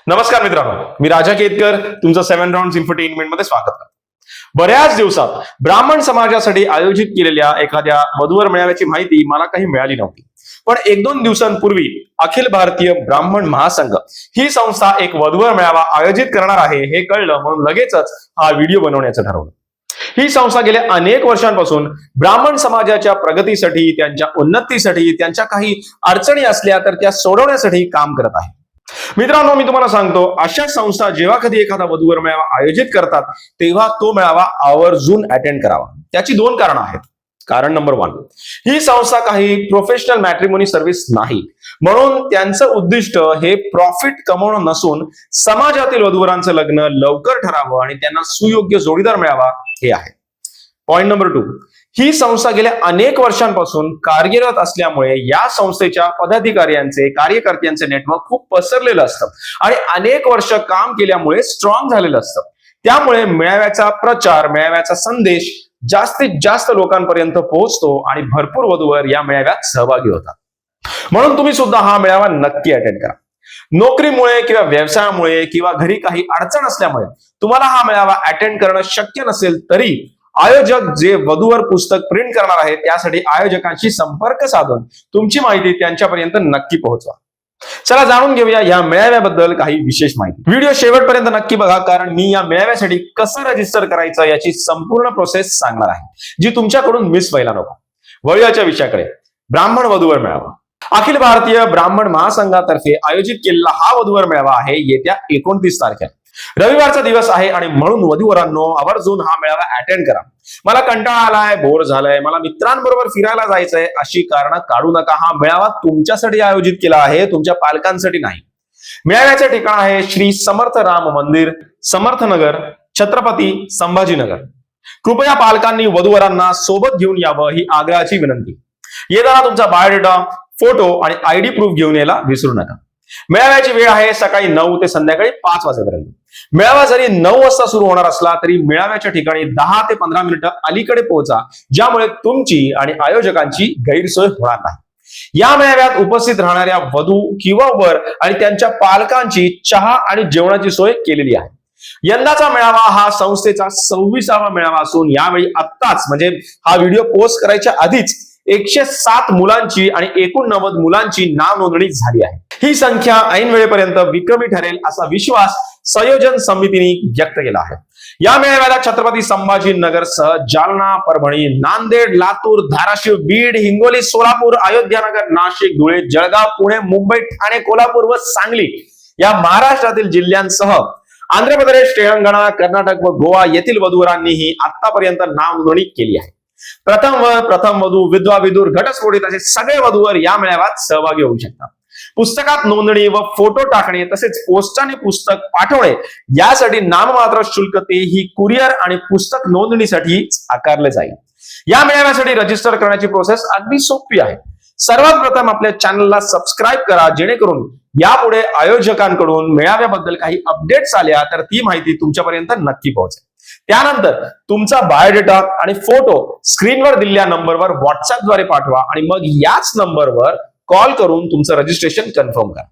नमस्कार मित्रांनो, मी राजा केतकर तुमचं 7 राउंड्स इन्फोटेनमेंट मध्ये स्वागत करतो. बऱ्याच दिवसात ब्राह्मण समाजासाठी आयोजित केलेल्या एखाद्या वधूवर मेळाव्याची माहिती मला काही मिळाली नव्हती. पण 1-2 दिवसांपूर्वी अखिल भारतीय ब्राह्मण महासंघ ही संस्था एक वधूवर मेळावा आयोजित करणार आहे हे कळलं, म्हणून लगेचच हा व्हिडिओ बनवण्याचं ठरवलं. ही संस्था गेल्या अनेक वर्षांपासून ब्राह्मण समाजाच्या प्रगतीसाठी, त्यांच्या उन्नतीसाठी, त्यांच्या काही अडचणी असल्या तर त्या सोडवण्यासाठी काम करत आहे. मित्रांनो, मी तुम्हाला सांगतो, अशा संस्था जेव्हा कधी एखादा वधूवर मेळावा आयोजित करतात तेव्हा तो मेळावा आवर्जून अटेंड करावा. त्याची 2 कारणं आहेत. कारण नंबर 1, ही संस्था काही प्रोफेशनल मॅट्रिमोनी सर्व्हिस नाही, म्हणून त्यांचं उद्दिष्ट हे प्रॉफिट कमवणं नसून समाजातील वधूवरांचं लग्न लवकर ठरावं आणि त्यांना सुयोग्य जोडीदार मिळावा हे आहे. पॉइंट नंबर 2, ही संस्था गेल्या अनेक वर्षांपासून कार्यरत असल्यामुळे या संस्थेच्या पदाधिकाऱ्यांचे, कार्यकर्त्यांचे नेटवर्क खूप पसरलेलं असतं आणि अनेक वर्ष काम केल्यामुळे स्ट्रॉंग झालेलं असतं. त्यामुळे मेळाव्याचा प्रचार, मेळाव्याचा संदेश जास्तीत जास्त लोकांपर्यंत पोहोचतो आणि भरपूर वधूवर या मेळाव्यात सहभागी होतात. म्हणून तुम्ही सुद्धा हा मेळावा नक्की अटेंड करा. नोकरीमुळे किंवा व्यवसायामुळे किंवा घरी काही अडचण असल्यामुळे तुम्हाला हा मेळावा अटेंड करणं शक्य नसेल तरी आयोजक जे वधूवर पुस्तक प्रिंट करणार आहेत त्यासाठी आयोजकांशी संपर्क साधून तुमची माहिती त्यांच्यापर्यंत नक्की पोहोचवा. चला जाणून घेऊया या मेळाव्याबद्दल काही विशेष माहिती. व्हिडिओ शेवटपर्यंत नक्की बघा, कारण मी या मेळाव्यासाठी कसं रजिस्टर करायचं याची संपूर्ण प्रोसेस सांगणार आहे, जी तुमच्याकडून मिस व्हायला नको. वळूयाच्या विषयाकडे. ब्राह्मण वधूवर मेळावा. अखिल भारतीय ब्राह्मण महासंघातर्फे आयोजित केलेला हा वधूवर मेळावा आहे येत्या 29 तारखेला. रविवारचा दिवस आहे आणि म्हणून वधूवरांनो आवर्जून हा मेळावा अटेंड करा. मला कंटाळा आलाय, बोर झालाय, मला मित्रांबरोबर फिरायला जायचंय अशी कारणं काढू नका. हा मेळावा तुमच्यासाठी आयोजित केला आहे, तुमच्या पालकांसाठी नाही. मेळाव्याचे ठिकाण आहे श्री समर्थ राम मंदिर, समर्थनगर, छत्रपती संभाजीनगर. कृपया पालकांनी वधूवरांना सोबत घेऊन यावं ही आग्रहाची विनंती. येताना तुमचा बायोडेटा, फोटो आणि ID प्रूफ घेऊन यायला विसरू नका. मेळाव्याची वेळ आहे सकाळी 9 ते संध्याकाळी 5 वाजेपर्यंत. मेळावा जरी 9 वाजता सुरू होणार असला तरी मेळाव्याच्या ठिकाणी 10 ते 15 मिनिटं अलीकडे पोहोचा, ज्यामुळे तुमची आणि आयोजकांची गैरसोय होणार नाही. या मेळाव्यात उपस्थित राहणाऱ्या वधू किंवा वर आणि त्यांच्या पालकांची चहा आणि जेवणाची सोय केलेली आहे. यंदाचा मेळावा हा संस्थेचा 26वा मेळावा असून यावेळी आत्ताच म्हणजे हा व्हिडिओ पोस्ट करायच्या आधीच 107 मुलांची आणि 89 मुलांची नाव नोंदणी झाली आहे. ही संख्या ऐन वेळेपर्यंत विक्रमी ठरेल असा विश्वास संयोजन समितीने व्यक्त केला आहे. या मेळाव्याला छत्रपती संभाजीनगरसह जालना, परभणी, नांदेड, लातूर, धाराशिव, बीड, हिंगोली, सोलापूर, अयोध्यानगर, नाशिक, धुळे, जळगाव, पुणे, मुंबई, ठाणे, कोल्हापूर व सांगली या महाराष्ट्रातील जिल्ह्यांसह आंध्र प्रदेश, तेलंगणा, कर्नाटक व गोवा येथील वधूवरांनीही आतापर्यंत नाव नोंदणी केली आहे. प्रथम वर, प्रथम वधू, विधवा, विदूर, घटस्फोटित असे सगळे वधूवर या मेळाव्यात सहभागी होऊ शकतात. पुस्तकात नोंदणी व फोटो टाकणे तसेच पोस्टाने पुस्तक पाठवणे यासाठी नाममात्र शुल्क तेही कुरिअर आणि पुस्तक नोंदणीसाठी आकारले जाईल. या मेळाव्यासाठी रजिस्टर करण्याची प्रोसेस अगदी सोपी आहे. सर्वात प्रथम आपल्या चॅनलला सबस्क्राईब करा, जेणेकरून यापुढे आयोजकांकडून मेळाव्याबद्दल काही अपडेट्स आल्या तर ती माहिती तुमच्यापर्यंत नक्की पोहोचेल. त्यानंतर तुमचा बायोडेटा आणि फोटो स्क्रीनवर दिलेल्या नंबरवर व्हॉट्सअपद्वारे पाठवा आणि मग याच नंबरवर कॉल करून तुमचं रजिस्ट्रेशन कन्फर्म करा.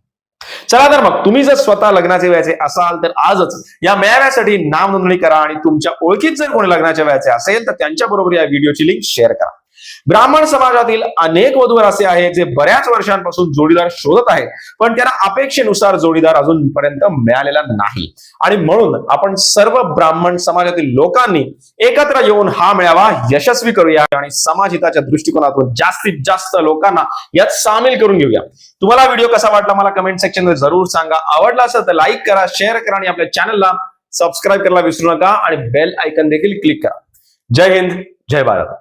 चला तर मग तुम्ही जर स्वतः लग्नाचे वयाचे असाल तर आजच या मेळाव्यासाठी नाव नोंदणी करा आणि तुमच्या ओळखीत जर कोणी लग्नाच्या वयाचे असेल तर त्यांच्याबरोबर या व्हिडिओची लिंक शेअर करा. ब्राह्मण समाजातील अनेक वधूवर असे आहेत जे बऱ्याच वर्षांपासून जोडीदार शोधत आहेत, पण त्यांना अपेक्षेनुसार जोडीदार अजूनपर्यंत मिळालेला नाही आणि म्हणून आपण सर्व ब्राह्मण समाजातील लोकांनी एकत्र येऊन हा मेळावा यशस्वी करूया आणि समाजहिताच्या दृष्टिकोनातून जास्तीत जास्त लोकांना यात सामील करून घेऊया. तुम्हाला व्हिडिओ कसा वाटला मला कमेंट सेक्शन मध्ये जरूर सांगा. आवडला असेल तर लाईक करा, शेअर करा आणि आपल्या चॅनलला सबस्क्राईब करायला विसरू नका आणि बेल आयकॉन देखील क्लिक करा. जय हिंद, जय भारत.